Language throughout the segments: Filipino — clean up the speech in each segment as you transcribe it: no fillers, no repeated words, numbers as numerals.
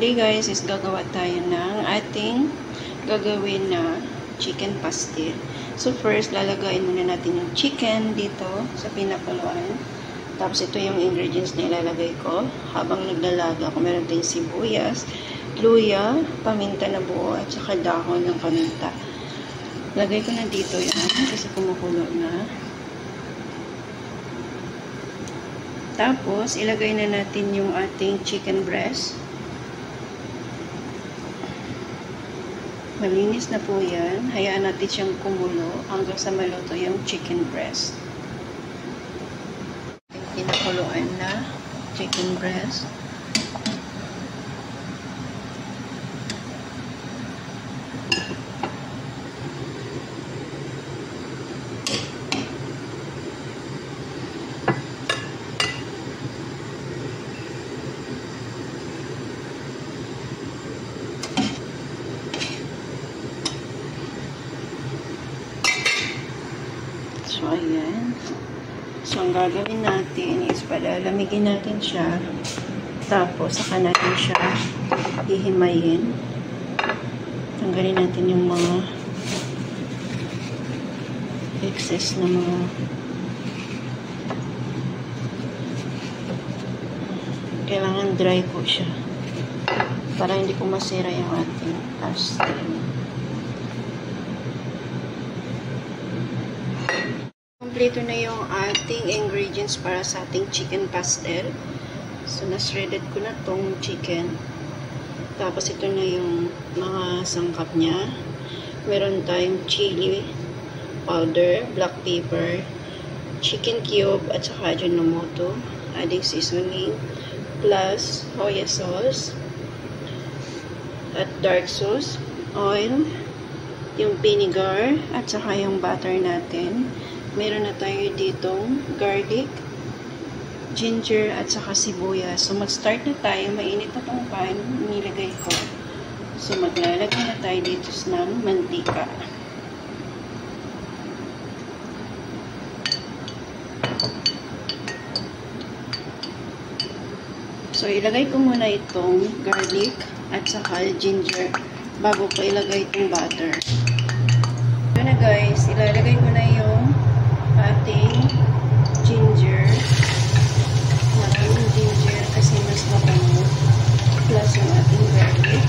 today guys is gagawa tayo ng ating gagawin na chicken pastil. So first, lalagayin muna natin yung chicken dito sa pinakuluan. Tapos ito yung ingredients na ilalagay ko. Habang naglalaga ako, meron tayong sibuyas, luya, paminta na buo, at saka dahon ng paminta. Lagay ko na dito yan kasi kumukulo na. Tapos, ilagay na natin yung ating chicken breast. Malinis na po yan. Hayaan natin siyang kumulo hanggang sa maluto yung chicken breast. Pinakuluan na chicken breast. So, ayan. So, ang gagawin natin is palalamigin natin siya. Tapos, saka natin siya hihimayin. Tanggalin natin yung mga excess na mga kailangan dry po siya. Para hindi po masira yung ating pastil. Kompleto na yung ating ingredients para sa ating chicken pastel. So, na-shredded ko na tong chicken. Tapos, ito na yung mga sangkap niya. Meron tayong chili powder, black pepper, chicken cube, at saka Ajinomoto, adding seasoning, plus soya sauce, at dark sauce, oil, yung vinegar, at saka yung butter natin. Meron na tayo ditong garlic, ginger, at saka sibuyas. So, mag-start na tayo. Mainit na tong pan. Nilagay ko. So, maglalagay na tayo dito ng mantika. So, ilagay ko muna itong garlic at saka ginger bago ko ilagay itong butter. So na guys, ilalagay ko na yung ating ginger. Maraming ginger kasi mas mabango. Plus yung ating garlic.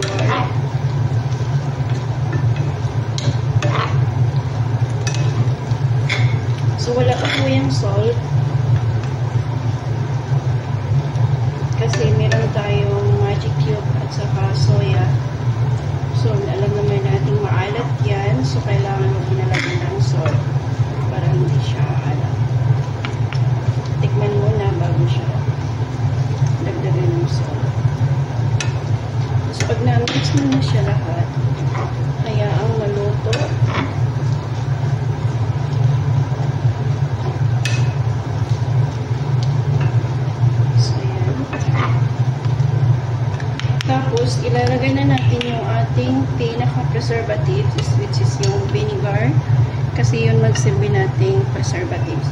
color. So, wala pa po yung salt. Kasi meron tayong magic cube at saka soya. So, alam naman natin maalat yan. So, kailangan mo pinalagyan ng salt para hindi siya alat. Tikman muna bago siya dagdagan ng salt. So, pag na-mix mo na siya lahat, hayaang maluto. Tapos, ilalagay na natin yung ating pinaka-preservatives, which is yung vinegar. Kasi yun magsilbi nating preservatives.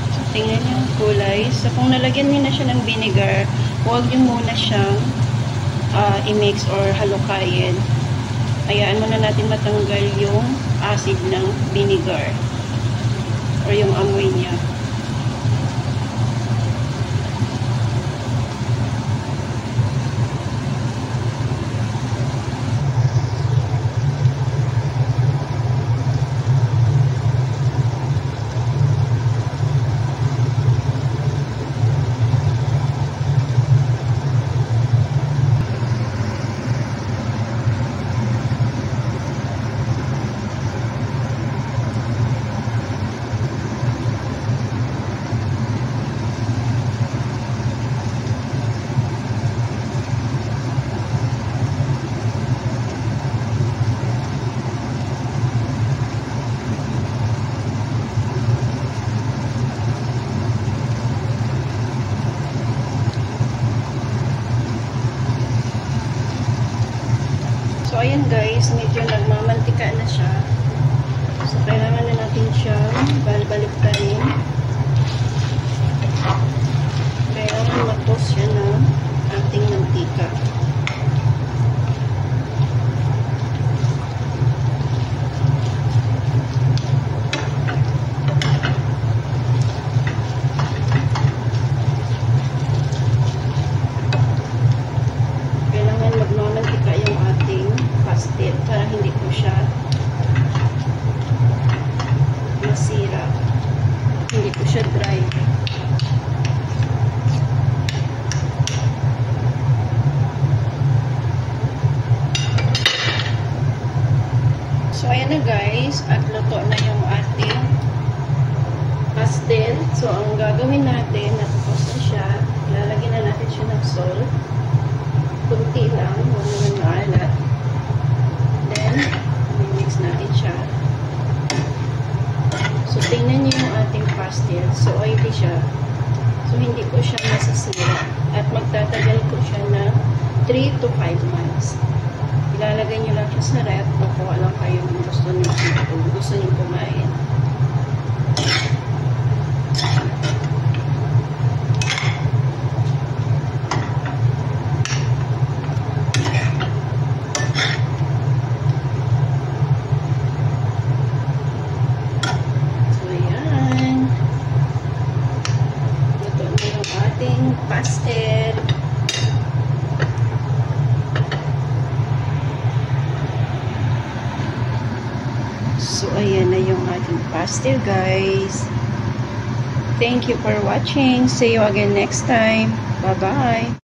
So, tingnan nyo yung kulay. So, kung nalagyan nyo na siya ng vinegar, huwag nyo muna siyang i-mix or halukayin. Hayaan muna natin matanggal yung acid ng vinegar or yung amoy niya. So, ayan guys, medyo nagmamantika na siya. So, kailangan na natin siyang balbaliktarin. Kailangan matos siya ng ating mantika. Kailangan magmamantika yung ating pastel para hindi po siya masira. Hindi po siya dry. So, ayan na guys. At luto na yung ating pastel. So, ang gagawin natin, natapos na siya. Lalagyan na natin siya ng salt. Kunti lang. Huwag naman maalat. Then, mix natin siya. So, tingnan niyo yung ating pastel. So, oily siya. So, hindi po siya masasira. At magtatagal po siya na 3 to 5 months. Ilalagay niyo lang siya sa ref. Kukuha lang kayo kung gusto niyo kumain. Pastel. So, ayan na yung ating pastel, guys. Thank you for watching. See you again next time. Bye-bye.